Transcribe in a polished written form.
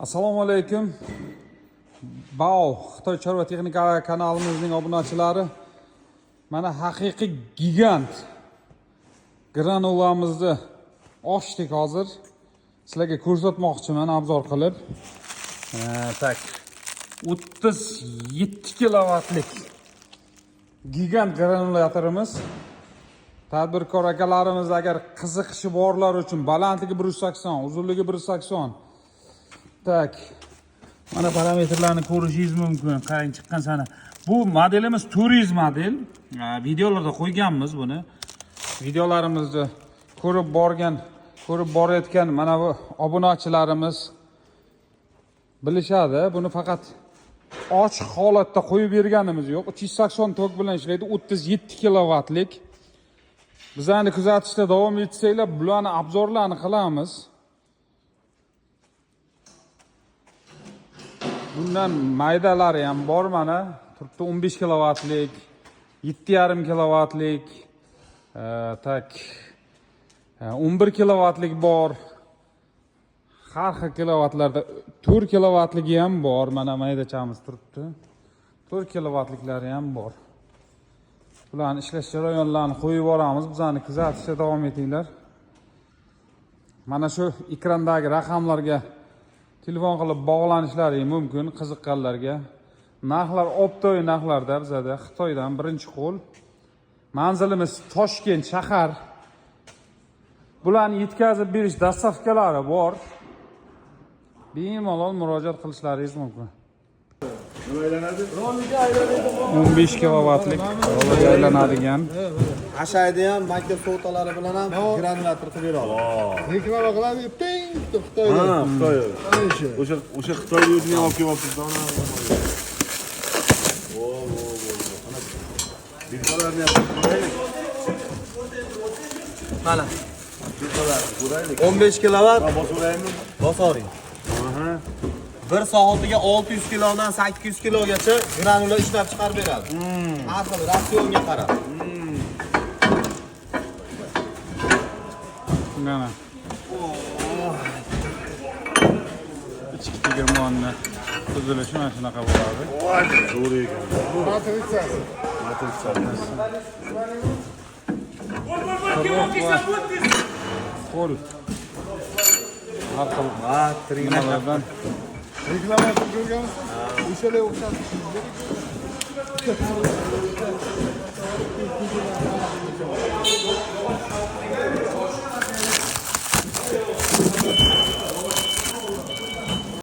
Assalomu alaykum. Bao Xitoy Chorva texnikalari kanalimizning obunachilari. Mana haqiqiy gigant granulamizni ochdik hozir. Sizlarga ko'rsatmoqchiman obzor qilib. Tak 37 kilovatlik gigant granulyatorimiz. Tadbirkor akalarimiz agar qiziqishi borlar uchun balandligi 180, uzunligi 180. Tak. Mana parametrlarni ko'rishingiz mumkin. Qarang chiqqan sana. Bu modelimiz turizm model. Videolarda qo'yganmiz buni. Videolarimizni ko'rib borayotgan mana bu obunachilarimiz bilishadi. Buni faqat ochiq holatda qo'yib berganimiz yo'q. 380 tok bilan ishlaydi. 37 kilovatlik. Bizlarni kuzatishda davom etsanglar, bularni obzorlarni qilamiz. Bundan maydalari ham bor mana. Turibdi 15 kilovatlik, 7,5 kilovatlik, tak 11 kilovatlik bor. Har xil kilovatlarda 4 kilovatligi ham bor. Mana maydachamiz turibdi. 4 kilovatliklari ham bor. Bularni ishlash jarayonlarini qo'yib yuboramiz. Bizlarni kuzatishda davom etinglar. Mana shu ekrandagi raqamlarga telefon qilib bog'lanishlari mumkin qiziqqanlarga. Narxlar optoy narxlarda bizada Xitoydan birinchi qo'l. Manzilimiz Toshkent shahar. Bularni yetkazib berish dastavkalari bor. Bemalol murojaat qilishlaringiz mumkin. Nima aylanadi? Roliga aylanadi. 15 kilovatlik roliga aylanadigan. Ashayda ham maktab so'talari bilan ham granulyator qilib beradi. Reklama qiladi, ping Xitoyda. Ha, Xitoy. O'sha Xitoyda o'zini olib kelyapsiz. Bilsalarni ko'raylik. Mana Ko'raylik. 15 kilovat Bosaveraymi? bosavering. Aha. Bir soatiga 600 kilodan 800 kilogacha granula ishlab chiqarib beradi. Har xil ratsionga qarab. Mana. Ichki tegirmonni tuzilishi mana shunaqa bo'ladi. Zo'r ekan. Matritsasi. Qo'l. Har xil Ha, tringlar. nimalardan Reklama qilib ko'rgansiz? O'shalar o'xshatib.